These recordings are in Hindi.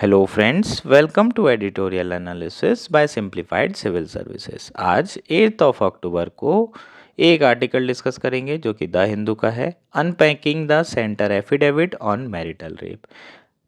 Hello friends, welcome to editorial analysis by simplified civil services. आज 8 अक्टूबर को एक आर्टिकल डिस्कस करेंगे जो कि द हिंदू का है, unpacking the centre affidavit on marital rape.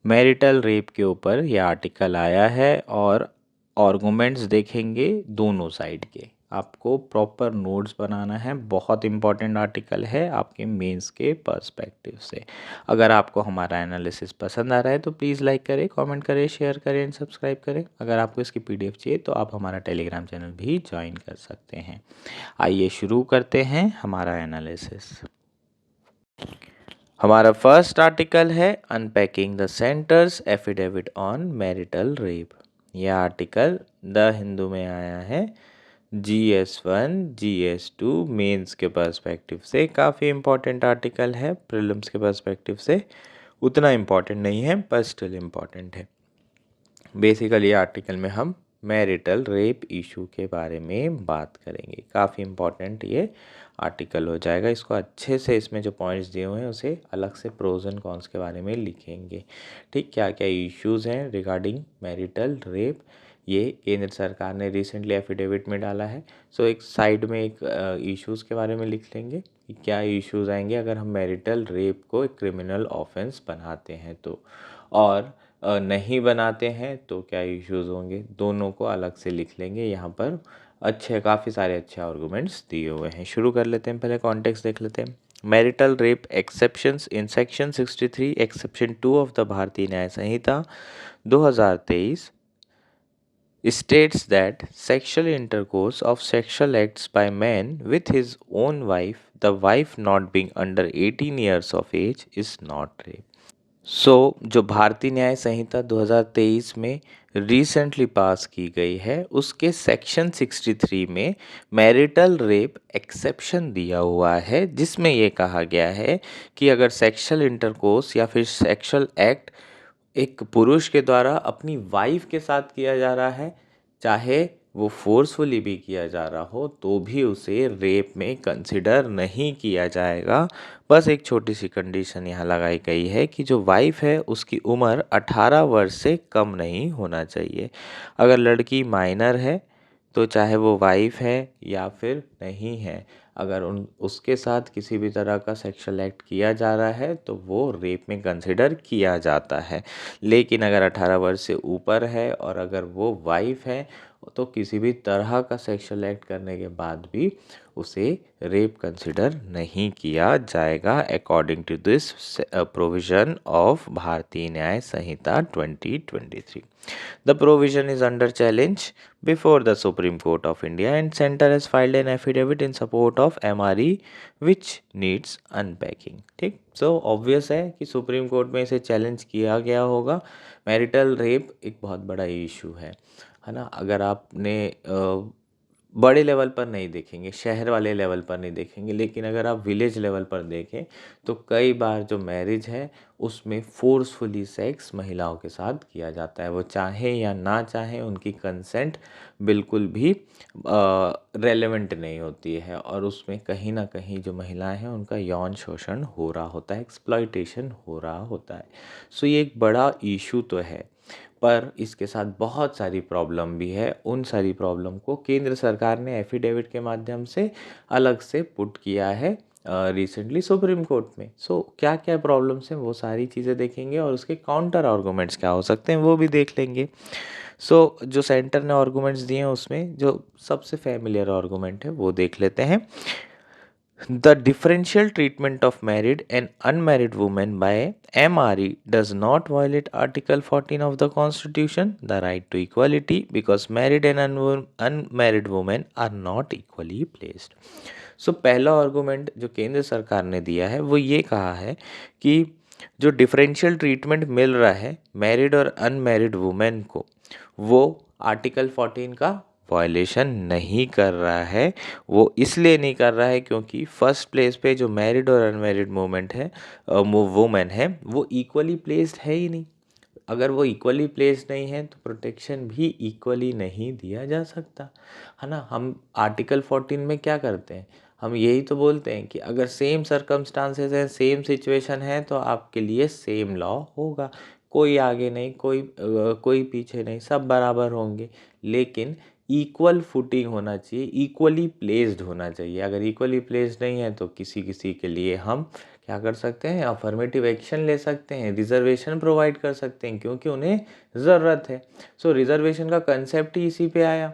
Marital rape के ऊपर यह आर्टिकल आया है और आर्गुमेंट्स देखेंगे दोनों साइड के। आपको प्रॉपर नोट्स बनाना है, बहुत इंपॉर्टेंट आर्टिकल है आपके मेंस के पर्सपेक्टिव से। अगर आपको हमारा एनालिसिस पसंद आ रहा है तो प्लीज़ लाइक करें, कमेंट करें, शेयर करें एंड सब्सक्राइब करें। अगर आपको इसकी पीडीएफ चाहिए तो आप हमारा टेलीग्राम चैनल भी ज्वाइन कर सकते हैं। आइए शुरू करते हैं हमारा एनालिसिस। हमारा फर्स्ट आर्टिकल है unpacking the centres affidavit on marital rape. यह आर्टिकल द हिंदू में आया है। GS1 GS2 मेंस के पर्सपेक्टिव से काफ़ी इम्पोर्टेंट आर्टिकल है, प्रीलिम्स के पर्सपेक्टिव से उतना इम्पोर्टेंट नहीं है पर स्टिल इम्पोर्टेंट है। बेसिकली आर्टिकल में हम मैरिटल रेप इशू के बारे में बात करेंगे। काफ़ी इम्पोर्टेंट ये आर्टिकल हो जाएगा। इसको अच्छे से इसमें जो पॉइंट्स दिए हुए हैं उसे अलग से प्रोज एंड कॉन्स के बारे में लिखेंगे। ठीक, क्या क्या इश्यूज़ हैं रिगार्डिंग मैरिटल रेप, ये केंद्र सरकार ने रिसेंटली एफिडेविट में डाला है। सो एक साइड में एक इश्यूज़ के बारे में लिख लेंगे कि क्या इश्यूज़ आएंगे अगर हम मैरिटल रेप को एक क्रिमिनल ऑफेंस बनाते हैं तो, और नहीं बनाते हैं तो क्या इश्यूज़ होंगे, दोनों को अलग से लिख लेंगे। यहाँ पर काफ़ी सारे अच्छे आर्गूमेंट्स दिए हुए हैं। शुरू कर लेते हैं, पहले कॉन्टेक्स्ट देख लेते हैं। Marital rape exceptions in section 63 exception 2 of the भारतीय न्याय संहिता 2023 states that sexual intercourse of sexual acts by man with his own wife, the wife not being under 18 years of age, is not rape. जो भारतीय न्याय संहिता 2023 में रिसेंटली पास की गई है उसके सेक्शन 63 में मैरिटल रेप एक्सेप्शन दिया हुआ है, जिसमें ये कहा गया है कि अगर सेक्सुअल इंटरकोर्स या फिर सेक्सुअल एक्ट एक पुरुष के द्वारा अपनी वाइफ के साथ किया जा रहा है, चाहे वो फोर्सफुली भी किया जा रहा हो, तो भी उसे रेप में कंसिडर नहीं किया जाएगा। बस एक छोटी सी कंडीशन यहाँ लगाई गई है कि जो वाइफ है उसकी उम्र 18 वर्ष से कम नहीं होना चाहिए। अगर लड़की माइनर है तो चाहे वो वाइफ है या फिर नहीं है, अगर उसके साथ किसी भी तरह का सेक्सुअल एक्ट किया जा रहा है तो वो रेप में कंसिडर किया जाता है। लेकिन अगर 18 वर्ष से ऊपर है और अगर वो वाइफ है तो किसी भी तरह का सेक्सुअल एक्ट करने के बाद भी उसे रेप कंसिडर नहीं किया जाएगा according to this provision of Bharatiya Nyaya Samhita 2023। The provision is under challenge before the Supreme Court of India and Center has filed an affidavit in support of MRE which needs unpacking। ठीक, सो ऑब्वियस है कि सुप्रीम कोर्ट में इसे चैलेंज किया गया होगा। मैरिटल रेप एक बहुत बड़ा इशू है ना। अगर आपने बड़े लेवल पर नहीं देखेंगे, शहर वाले लेवल पर नहीं देखेंगे, लेकिन अगर आप विलेज लेवल पर देखें तो कई बार जो मैरिज है उसमें फोर्सफुली सेक्स महिलाओं के साथ किया जाता है। वो चाहे या ना चाहे उनकी कंसेंट बिल्कुल भी रेलेवेंट नहीं होती है और उसमें कहीं ना कहीं जो महिलाएं हैं उनका यौन शोषण हो रहा होता है, एक्सप्लॉइटेशन हो रहा होता है। सो ये एक बड़ा इशू तो है, पर इसके साथ बहुत सारी प्रॉब्लम भी है। उन सारी प्रॉब्लम को केंद्र सरकार ने एफिडेविट के माध्यम से अलग से पुट किया है रिसेंटली सुप्रीम कोर्ट में। क्या क्या प्रॉब्लम्स हैं वो सारी चीज़ें देखेंगे और उसके काउंटर आर्गूमेंट्स क्या हो सकते हैं वो भी देख लेंगे। जो सेंटर ने आर्गूमेंट्स दिए हैं उसमें जो सबसे फैमिलियर आर्गूमेंट है वो देख लेते हैं। The differential treatment of married and unmarried women by MRE does not violate Article 14 of the Constitution, the right to equality, because married and unmarried women are not equally placed. पहला आर्गूमेंट जो केंद्र सरकार ने दिया है वो ये कहा है कि जो डिफरेंशियल ट्रीटमेंट मिल रहा है मैरिड और अनमैरिड वुमेन को, वो आर्टिकल 14 का वायलेशन नहीं कर रहा है। वो इसलिए नहीं कर रहा है क्योंकि फर्स्ट प्लेस पे जो मैरिड और अनमैरिड वुमेन है वो इक्वली प्लेस्ड है ही नहीं। अगर वो इक्वली प्लेस्ड नहीं है तो प्रोटेक्शन भी इक्वली नहीं दिया जा सकता है ना। हम आर्टिकल 14 में क्या करते हैं, हम यही तो बोलते हैं कि अगर सेम सर्कमस्टांसेस हैं, सेम सिचुएशन है तो आपके लिए सेम लॉ होगा। कोई आगे नहीं, कोई पीछे नहीं, सब बराबर होंगे, लेकिन इक्वल फुटिंग होना चाहिए, इक्वली प्लेस्ड होना चाहिए। अगर इक्वली प्लेस्ड नहीं है तो किसी किसी के लिए हम क्या कर सकते हैं, अफर्मेटिव एक्शन ले सकते हैं, रिजर्वेशन प्रोवाइड कर सकते हैं, क्योंकि उन्हें ज़रूरत है। सो रिजर्वेशन का कंसेप्ट ही इसी पे आया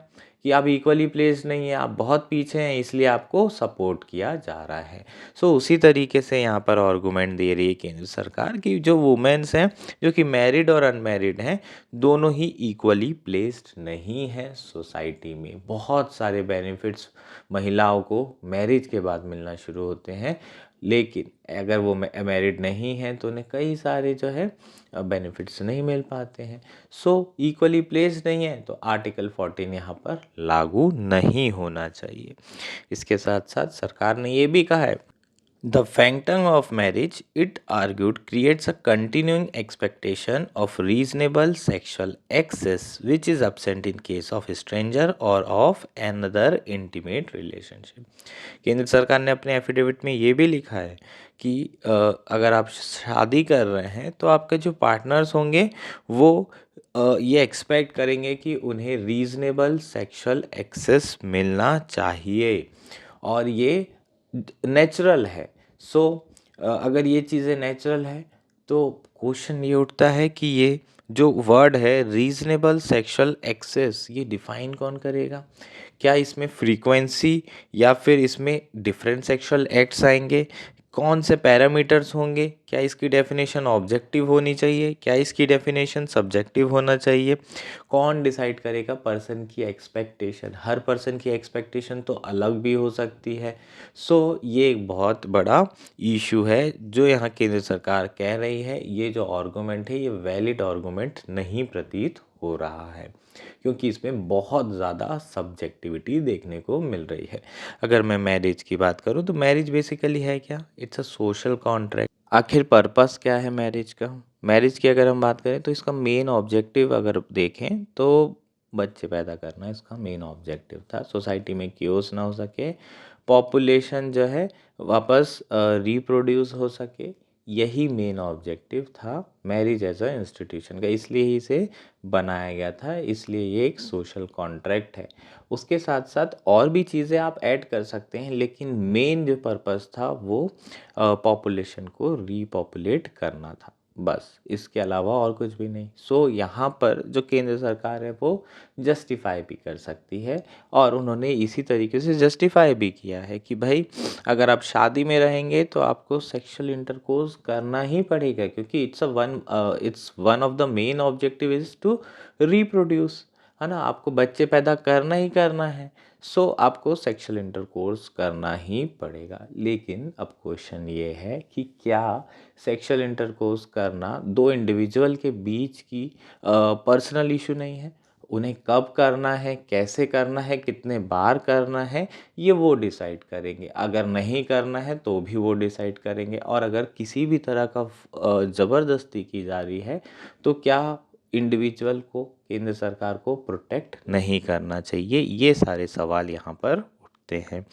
कि आप इक्वली प्लेस्ड नहीं है, आप बहुत पीछे हैं, इसलिए आपको सपोर्ट किया जा रहा है। सो उसी तरीके से यहाँ पर आर्गूमेंट दे रही है केंद्र सरकार की जो वुमेन्स हैं, जो कि मैरिड और अनमैरिड हैं, दोनों ही इक्वली प्लेस्ड नहीं है सोसाइटी में। बहुत सारे बेनिफिट्स महिलाओं को मैरिज के बाद मिलना शुरू होते हैं, लेकिन अगर वो मैरिड नहीं हैं तो उन्हें कई सारे जो है बेनिफिट्स नहीं मिल पाते हैं। सो इक्वली प्लेस्ड नहीं है तो आर्टिकल 14 यहाँ पर लागू नहीं होना चाहिए। इसके साथ साथ सरकार ने ये भी कहा है, The phantom of marriage, it argued, creates a continuing expectation of reasonable sexual access which is absent in case of a stranger or of another intimate relationship. केंद्र सरकार ने अपने एफिडेविट में ये भी लिखा है कि अगर आप शादी कर रहे हैं तो आपके जो पार्टनर्स होंगे वो ये एक्सपेक्ट करेंगे कि उन्हें रीजनेबल सेक्सुअल एक्सेस मिलना चाहिए और ये नेचुरल है। सो अगर ये चीज़ें नेचुरल है तो क्वेश्चन ये उठता है कि ये जो वर्ड है रीजनेबल सेक्सुअल एक्सेस, ये डिफाइन कौन करेगा? क्या इसमें फ्रीक्वेंसी या फिर इसमें डिफरेंट सेक्सुअल एक्ट्स आएंगे? कौन से पैरामीटर्स होंगे? क्या इसकी डेफिनेशन ऑब्जेक्टिव होनी चाहिए? क्या इसकी डेफिनेशन सब्जेक्टिव होना चाहिए? कौन डिसाइड करेगा? पर्सन की एक्सपेक्टेशन, हर पर्सन की एक्सपेक्टेशन तो अलग भी हो सकती है। सो ये एक बहुत बड़ा इशू है जो यहाँ केंद्र सरकार कह रही है। ये जो आर्गूमेंट है ये वैलिड आर्गूमेंट नहीं प्रतीत हो रहा है, क्योंकि इसमें बहुत ज़्यादा सब्जेक्टिविटी देखने को मिल रही है। अगर मैं मैरिज की बात करूँ तो मैरिज बेसिकली है क्या? It's a social contract. आखिर पर्पस क्या है मैरिज का? मैरिज की अगर हम बात करें तो इसका मेन ऑब्जेक्टिव अगर देखें तो बच्चे पैदा करना इसका मेन ऑब्जेक्टिव था। सोसाइटी में क्योस ना हो सके, पॉपुलेशन जो है वापस रिप्रोड्यूस हो सके, यही मेन ऑब्जेक्टिव था मैरिज एज अ इंस्टीट्यूशन का, इसलिए ही इसे बनाया गया था, इसलिए ये एक सोशल कॉन्ट्रैक्ट है। उसके साथ साथ और भी चीज़ें आप ऐड कर सकते हैं, लेकिन मेन जो पर्पस था वो पॉपुलेशन को रीपॉपुलेट करना था, बस, इसके अलावा और कुछ भी नहीं। सो यहाँ पर जो केंद्र सरकार है वो जस्टिफाई भी कर सकती है, और उन्होंने इसी तरीके से जस्टिफाई भी किया है कि भाई अगर आप शादी में रहेंगे तो आपको सेक्सुअल इंटरकोर्स करना ही पड़ेगा, क्योंकि it's one of the main objective is to reproduce, है ना, आपको बच्चे पैदा करना ही करना है। सो आपको सेक्सुअल इंटरकोर्स करना ही पड़ेगा। लेकिन अब क्वेश्चन ये है कि क्या सेक्सुअल इंटरकोर्स करना दो इंडिविजुअल के बीच की पर्सनल इशू नहीं है? उन्हें कब करना है, कैसे करना है, कितने बार करना है, ये वो डिसाइड करेंगे। अगर नहीं करना है तो भी वो डिसाइड करेंगे, और अगर किसी भी तरह का ज़बरदस्ती की जा रही है तो क्या इंडिविजुअल को, केंद्र सरकार को प्रोटेक्ट नहीं करना चाहिए? ये सारे सवाल यहाँ पर उठते हैं।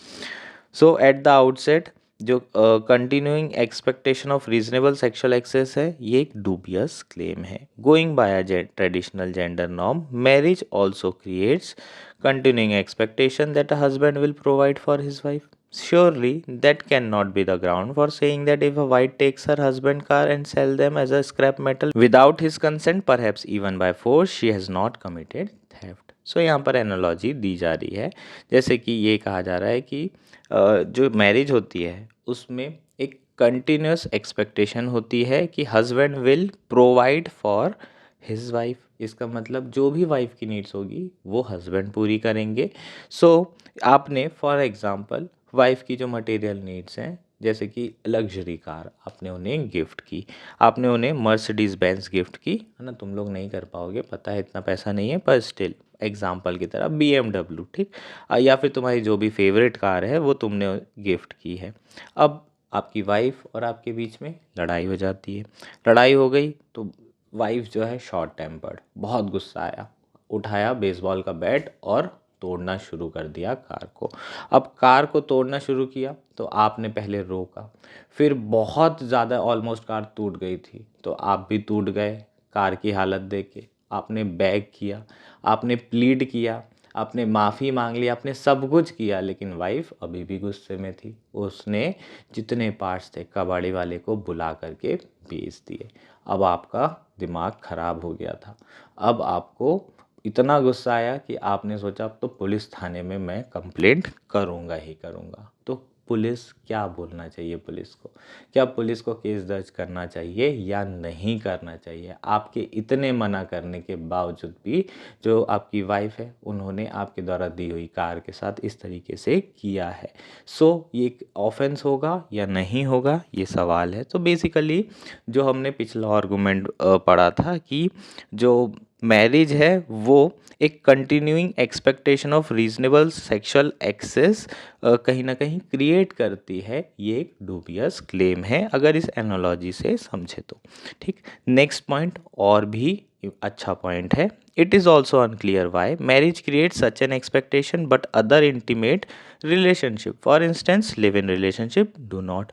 सो एट द आउटसेट जो continuing expectation of reasonable sexual access है, ये एक डूबियस क्लेम है। Going by a traditional gender norm, marriage also creates continuing expectation that a husband will provide for his wife. Surely that cannot be the ground for saying that if a wife takes her husband's car and sell them as a scrap metal without his consent, perhaps even by force, she has not committed theft. So यहाँ पर एनालॉजी दी जा रही है, जैसे कि ये कहा जा रहा है कि जो मैरिज होती है उसमें एक कंटिन्यूस एक्सपेक्टेशन होती है कि husband will provide for his wife. इसका मतलब जो भी वाइफ की नीड्स होगी वो हस्बैंड पूरी करेंगे। सो आपने फॉर एग्जांपल वाइफ की जो मटेरियल नीड्स हैं, जैसे कि लग्जरी कार आपने उन्हें गिफ्ट की, आपने उन्हें मर्सिडीज़ बेंज गिफ्ट की, है ना, तुम लोग नहीं कर पाओगे, पता है इतना पैसा नहीं है, पर स्टिल एग्जाम्पल की तरह BMW, ठीक, या फिर तुम्हारी जो भी फेवरेट कार है वो तुमने गिफ्ट की है। अब आपकी वाइफ और आपके बीच में लड़ाई हो जाती है, लड़ाई हो गई तो वाइफ जो है शॉर्ट टेम्पर्ड, बहुत गुस्सा आया, उठाया बेसबॉल का बैट और तोड़ना शुरू कर दिया कार को। अब कार को तोड़ना शुरू किया तो आपने पहले रोका, फिर बहुत ज़्यादा ऑलमोस्ट कार टूट गई थी तो आप भी टूट गए, कार की हालत देख के, आपने बैग किया, आपने प्लीड किया, आपने माफ़ी मांग ली, आपने सब कुछ किया, लेकिन वाइफ अभी भी गुस्से में थी। उसने जितने पार्ट्स थे कबाड़ी वाले को बुला करके बेच दिए। अब आपका दिमाग खराब हो गया था। अब आपको इतना गुस्सा आया कि आपने सोचा अब तो पुलिस थाने में मैं कंप्लेंट करूँगा ही करूँगा। तो पुलिस क्या बोलना चाहिए पुलिस को? क्या पुलिस को केस दर्ज करना चाहिए या नहीं करना चाहिए? आपके इतने मना करने के बावजूद भी जो आपकी वाइफ है उन्होंने आपके द्वारा दी हुई कार के साथ इस तरीके से किया है। सो ये एक ऑफेंस होगा या नहीं होगा, ये सवाल है। तो बेसिकली जो हमने पिछला आर्गूमेंट पढ़ा था कि जो मैरिज है वो एक continuing expectation of reasonable sexual access कहीं ना कहीं क्रिएट करती है। ये एक डूबियस क्लेम है अगर इस एनालॉजी से समझे तो। ठीक, नेक्स्ट पॉइंट और भी अच्छा पॉइंट है। It is also unclear why marriage create such an expectation but other intimate relationship for instance live in relationship do not.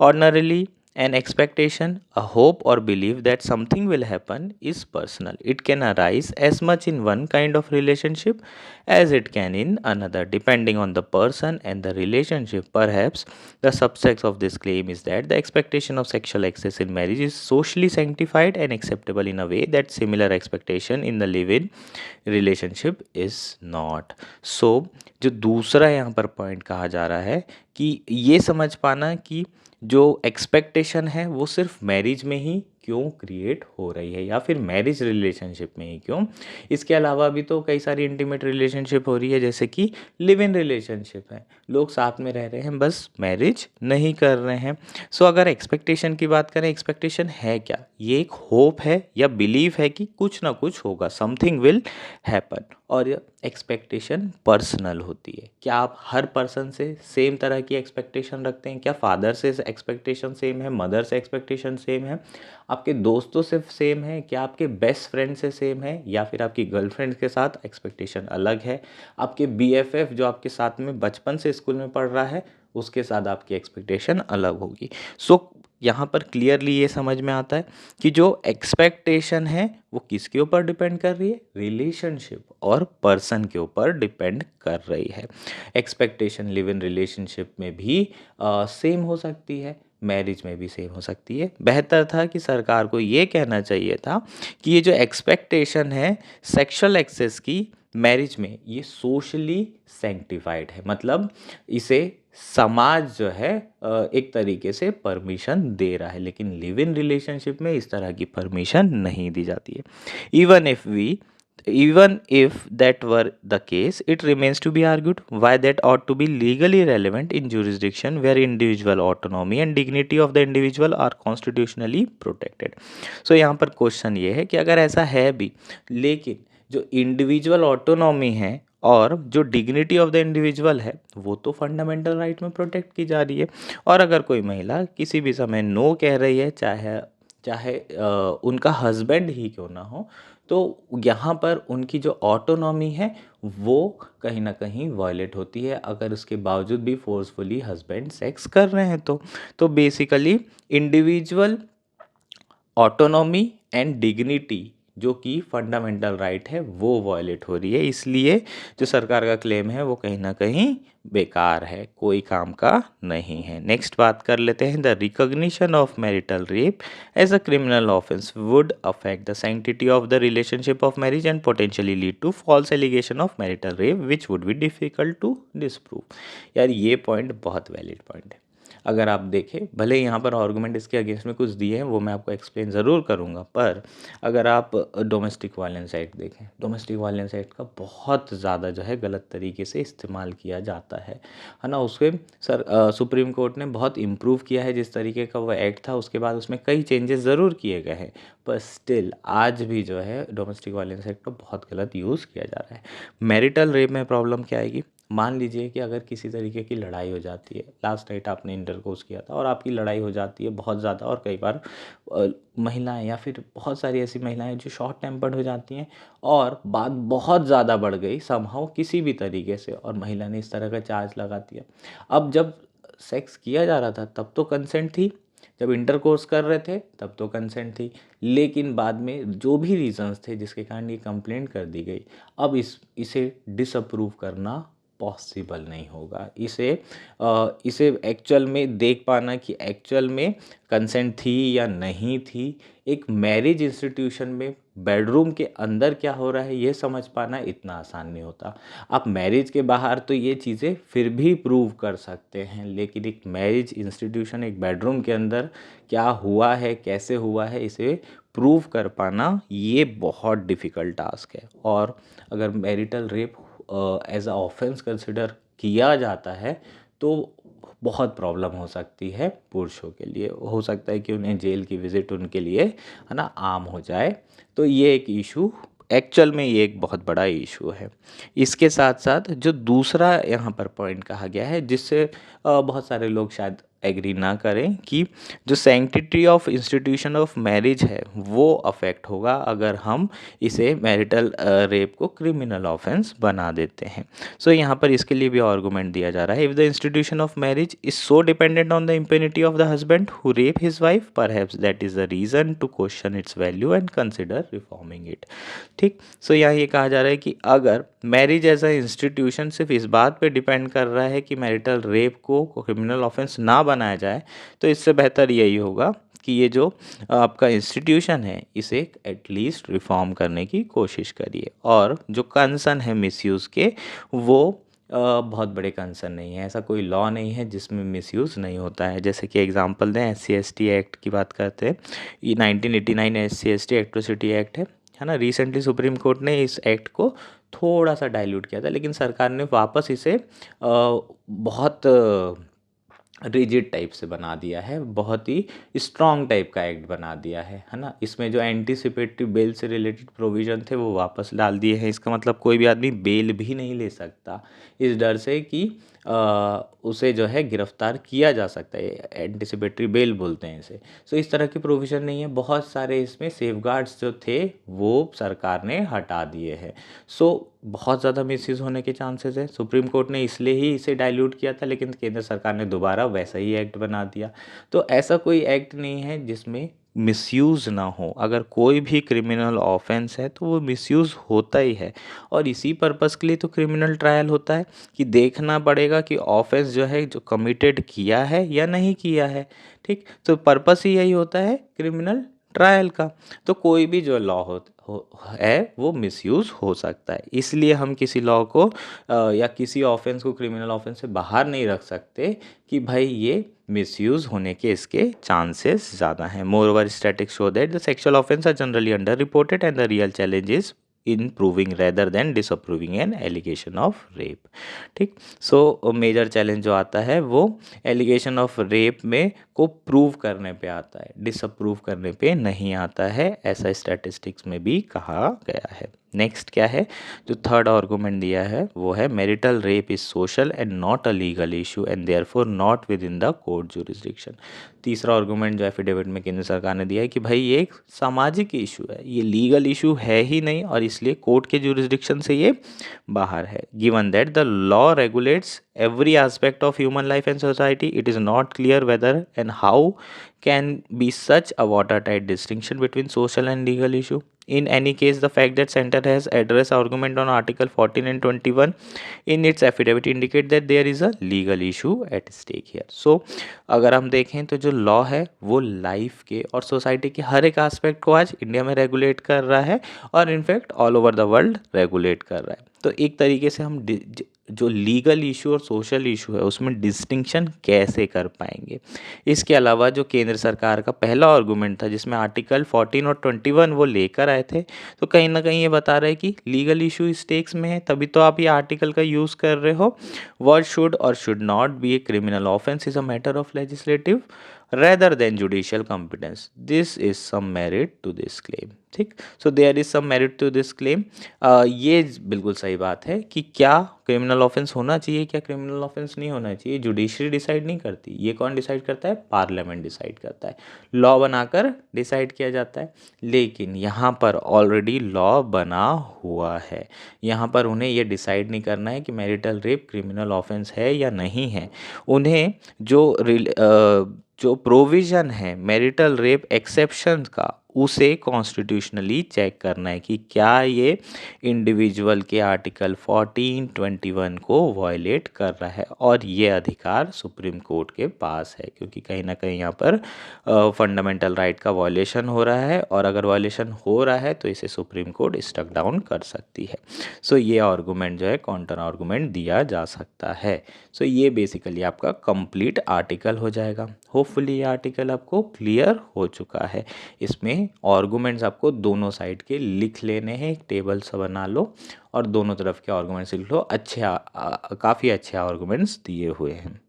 Ordinarily an expectation, a hope or belief that something will happen is personal. It can arise as much in one kind of relationship as it can in another, depending on the person and the relationship. Perhaps the subtext of this claim is that the expectation of sexual access in marriage is socially sanctified and acceptable in a way that similar expectation in the live-in relationship is not. So, जो दूसरा यहाँ पर पॉइंट कहा जा रहा है कि ये समझ पाना कि जो एक्सपेक्टेशन है वो सिर्फ मैरिज में ही क्यों क्रिएट हो रही है या फिर मैरिज रिलेशनशिप में ही क्यों। इसके अलावा भी तो कई सारी इंटीमेट रिलेशनशिप हो रही है, जैसे कि लिव इन रिलेशनशिप है, लोग साथ में रह रहे हैं बस मैरिज नहीं कर रहे हैं। सो अगर एक्सपेक्टेशन की बात करें, एक्सपेक्टेशन है क्या? ये एक होप है या बिलीव है कि कुछ ना कुछ होगा, समथिंग विल हैपन। और एक्सपेक्टेशन पर्सनल होती है। क्या आप हर पर्सन से सेम तरह की एक्सपेक्टेशन रखते हैं? क्या फादर से एक्सपेक्टेशन सेम है, मदर से एक्सपेक्टेशन सेम है, आपके दोस्तों से सेम है, क्या आपके बेस्ट फ्रेंड से सेम है, या फिर आपकी गर्लफ्रेंड के साथ एक्सपेक्टेशन अलग है, आपके BFF जो आपके साथ में बचपन से स्कूल में पढ़ रहा है उसके साथ आपकी एक्सपेक्टेशन अलग होगी। सो यहाँ पर क्लियरली ये समझ में आता है कि जो एक्सपेक्टेशन है वो किसके ऊपर डिपेंड कर रही है? रिलेशनशिप और पर्सन के ऊपर डिपेंड कर रही है। एक्सपेक्टेशन लिव इन रिलेशनशिप में भी सेम हो सकती है, मैरिज में भी सेम हो सकती है। बेहतर था कि सरकार को ये कहना चाहिए था कि ये जो एक्सपेक्टेशन है सेक्सुअल एक्सेस की मैरिज में, ये सोशली सेंक्टिफाइड है, मतलब इसे समाज जो है एक तरीके से परमिशन दे रहा है, लेकिन लिव इन रिलेशनशिप में इस तरह की परमिशन नहीं दी जाती है। Even if that were the case, it remains to be argued why that ought to be legally relevant in jurisdiction where individual autonomy and dignity of the individual are constitutionally protected. So यहाँ पर क्वेश्चन ये है कि अगर ऐसा है भी, लेकिन जो इंडिविजुअल ऑटोनॉमी है और जो डिग्निटी ऑफ द इंडिविजुअल है वो तो फंडामेंटल राइट में प्रोटेक्ट की जा रही है। और अगर कोई महिला किसी भी समय नो कह रही है, चाहे चाहे उनका हस्बैंड ही क्यों ना हो, तो यहाँ पर उनकी जो ऑटोनॉमी है वो कहीं ना कहीं वायलेट होती है, अगर उसके बावजूद भी फोर्सफुली हस्बैंड सेक्स कर रहे हैं तो basically individual autonomy and dignity जो कि फंडामेंटल राइट है वो वायलेट हो रही है। इसलिए जो सरकार का क्लेम है वो कहीं ना कहीं बेकार है, कोई काम का नहीं है। नेक्स्ट बात कर लेते हैं, the recognition of marital rape as a criminal offence would affect the sanctity of the relationship of marriage and potentially lead to false allegation of marital rape which would be difficult to disprove. यार ये पॉइंट बहुत वैलिड पॉइंट है। अगर आप देखें, भले यहाँ पर आर्गूमेंट इसके अगेंस्ट में कुछ दिए हैं वो मैं आपको एक्सप्लेन ज़रूर करूँगा, पर अगर आप डोमेस्टिक वायलेंस एक्ट देखें, डोमेस्टिक वायलेंस एक्ट का बहुत ज़्यादा जो है गलत तरीके से इस्तेमाल किया जाता है ना। उसके सुप्रीम कोर्ट ने बहुत इम्प्रूव किया है जिस तरीके का वो एक्ट था, उसके बाद उसमें कई चेंजेस ज़रूर किए गए हैं, पर स्टिल आज भी जो है डोमेस्टिक वायलेंस एक्ट का बहुत गलत यूज़ किया जा रहा है। मैरिटल रेप में प्रॉब्लम क्या आएगी? मान लीजिए कि अगर किसी तरीके की लड़ाई हो जाती है, लास्ट नाइट आपने इंटरकोर्स किया था और आपकी लड़ाई हो जाती है बहुत ज़्यादा, और कई बार महिलाएं या फिर बहुत सारी ऐसी महिलाएं जो शॉर्ट टेम्पर्ड हो जाती हैं और बात बहुत ज़्यादा बढ़ गई समहाउ किसी भी तरीके से, और महिला ने इस तरह का चार्ज लगा दिया। अब जब सेक्स किया जा रहा था तब तो कंसेंट थी, जब इंटरकोर्स कर रहे थे तब तो कंसेंट थी, लेकिन बाद में जो भी रीजंस थे जिसके कारण ये कंप्लेंट कर दी गई, अब इसे डिसअप्रूव करना पॉसिबल नहीं होगा। इसे एक्चुअल में देख पाना कि एक्चुअल में कंसेंट थी या नहीं थी, एक मैरिज इंस्टीट्यूशन में बेडरूम के अंदर क्या हो रहा है ये समझ पाना इतना आसान नहीं होता। आप मैरिज के बाहर तो ये चीज़ें फिर भी प्रूव कर सकते हैं, लेकिन एक मैरिज इंस्टीट्यूशन, एक बेडरूम के अंदर क्या हुआ है, कैसे हुआ है, इसे प्रूव कर पाना ये बहुत डिफ़िकल्ट टास्क है। और अगर marital rape as a offence consider किया जाता है तो बहुत प्रॉब्लम हो सकती है पुरुषों के लिए। हो सकता है कि उन्हें जेल की विज़िट उनके लिए है ना आम हो जाए। तो ये एक इशू, एक्चुअल में ये एक बहुत बड़ा इशू है। इसके साथ साथ जो दूसरा यहाँ पर पॉइंट कहा गया है, जिससे बहुत सारे लोग शायद एग्री ना करें, कि जो sanctity of institution of marriage है वो अफेक्ट होगा अगर हम इसे मैरिटल रेप को क्रिमिनल ऑफेंस बना देते हैं। सो यहाँ पर इसके लिए भी आर्गूमेंट दिया जा रहा है, if the institution of marriage is so dependent on the impunity of the husband who rape his wife, perhaps that is the reason to question its value and consider reforming it. ठीक, सो यहाँ ये कहा जा रहा है कि अगर मैरिज एज अ इंस्टीट्यूशन सिर्फ इस बात पे डिपेंड कर रहा है कि मैरिटल रेप को क्रिमिनल ऑफेंस ना बनाया जाए, तो इससे बेहतर यही होगा कि ये जो आपका इंस्टीट्यूशन है इसे एटलीस्ट रिफॉर्म करने की कोशिश करिए। और जो कंसर्न है मिसयूज़ के, वो बहुत बड़े कंसर्न नहीं है। ऐसा कोई लॉ नहीं है जिसमें मिसयूज़ नहीं होता है। जैसे कि एग्जांपल दें, SC/ST एक्ट की बात करते हैं, ये 1989 SC/ST एट्रोसिटी एक्ट है ना। रिसेंटली सुप्रीम कोर्ट ने इस एक्ट को थोड़ा सा डाइल्यूट किया था, लेकिन सरकार ने वापस इसे बहुत रिजिड टाइप से बना दिया है, बहुत ही स्ट्रॉन्ग टाइप का एक्ट बना दिया है ना। इसमें जो एंटीसिपेटरी बेल से रिलेटेड प्रोविज़न थे वो वापस डाल दिए हैं। इसका मतलब कोई भी आदमी बेल भी नहीं ले सकता इस डर से कि उसे जो है गिरफ्तार किया जा सकता है। एंटीसिपेटरी बेल बोलते हैं इसे। सो इस तरह की प्रोविज़न नहीं है। बहुत सारे इसमें सेफगार्ड्स जो थे वो सरकार ने हटा दिए हैं। सो बहुत ज़्यादा मिसयूज़ होने के चांसेस है। सुप्रीम कोर्ट ने इसलिए ही इसे डाइल्यूट किया था, लेकिन केंद्र सरकार ने दोबारा वैसा ही एक्ट बना दिया। तो ऐसा कोई एक्ट नहीं है जिसमें मिसयूज़ ना हो। अगर कोई भी क्रिमिनल ऑफेंस है तो वो मिसयूज़ होता ही है, और इसी पर्पस के लिए तो क्रिमिनल ट्रायल होता है कि देखना पड़ेगा कि ऑफेंस जो है जो कमिटेड किया है या नहीं किया है। ठीक, तो पर्पस ही यही होता है क्रिमिनल ट्रायल का। तो कोई भी जो लॉ है वो मिसयूज़ हो सकता है। इसलिए हम किसी लॉ को या किसी ऑफेंस को क्रिमिनल ऑफेंस से बाहर नहीं रख सकते कि भाई ये मिसयूज़ होने के इसके चांसेस ज़्यादा हैं। Moreover statistics show that the sexual offence are generally under reported and the real challenge is in proving rather than disproving an allegation of rape. ठीक, सो मेजर चैलेंज जो आता है वो एलिगेशन ऑफ रेप में को प्रूव करने पे आता है, डिसअप्रूव करने पे नहीं आता है, ऐसा स्टैटिस्टिक्स में भी कहा गया है। नेक्स्ट क्या है, जो थर्ड आर्गूमेंट दिया है वो है marital rape is social and not a legal issue and therefore not with in the court jurisdiction. तीसरा आर्गूमेंट जो एफिडेविट में केंद्र सरकार ने दिया है कि भाई ये एक सामाजिक इशू है, ये लीगल इशू है ही नहीं, और इसलिए कोर्ट के जुरिस्डिक्शन से ये बाहर है। Given that the law regulates every aspect of human life and society, it is not clear whether and how can be such a watertight distinction between social and legal issue. In any case, the fact that center has addressed argument on article 14 and 21 in its affidavit indicate that there is a legal issue at stake here. So अगर हम देखें तो जो लॉ है वो लाइफ के और सोसाइटी के हर एक एस्पेक्ट को आज इंडिया में रेगुलेट कर रहा है, और in fact all over the world regulate कर रहा है। तो एक तरीके से हम जो लीगल इशू और सोशल इशू है उसमें डिस्टिंक्शन कैसे कर पाएंगे। इसके अलावा जो केंद्र सरकार का पहला आर्गूमेंट था जिसमें आर्टिकल 14 और 21 वो लेकर आए थे, तो कहीं ना कहीं ये बता रहे हैं कि लीगल इशू स्टेक्स में है, तभी तो आप ये आर्टिकल का यूज़ कर रहे हो। व्हाट शुड और should not be a criminal offence is a matter of legislative rather than judicial competence. This is some merit to this claim. ठीक, so there is some merit to this claim. ये बिल्कुल सही बात है कि क्या क्रिमिनल ऑफेंस होना चाहिए, क्या क्रिमिनल ऑफेंस नहीं होना चाहिए, जुडिशरी डिसाइड नहीं करती। ये कौन डिसाइड करता है? पार्लियामेंट डिसाइड करता है, लॉ बनाकर डिसाइड किया जाता है। लेकिन यहाँ पर ऑलरेडी लॉ बना हुआ है, यहाँ पर उन्हें ये डिसाइड नहीं करना है कि मैरिटल रेप क्रिमिनल ऑफेंस है या नहीं है। उन्हें जो जो प्रोविज़न है मैरिटल रेप एक्सेप्शंस का, उसे कॉन्स्टिट्यूशनली चेक करना है कि क्या ये इंडिविजुअल के आर्टिकल 14, 21 को वायलेट कर रहा है, और ये अधिकार सुप्रीम कोर्ट के पास है, क्योंकि कहीं ना कहीं यहाँ पर फंडामेंटल राइट का वायलेशन हो रहा है, और अगर वायलेशन हो रहा है तो इसे सुप्रीम कोर्ट स्ट्रक डाउन कर सकती है। सो ये आर्गूमेंट जो है काउंटर आर्गूमेंट दिया जा सकता है। सो ये बेसिकली आपका कंप्लीट आर्टिकल हो जाएगा। होपफुली ये आर्टिकल आपको क्लियर हो चुका है। इसमें आर्गूमेंट्स आपको दोनों साइड के लिख लेने हैं, एक टेबल सा बना लो और दोनों तरफ के आर्गूमेंट्स लिख लो। काफ़ी अच्छे आर्गूमेंट्स दिए हुए हैं।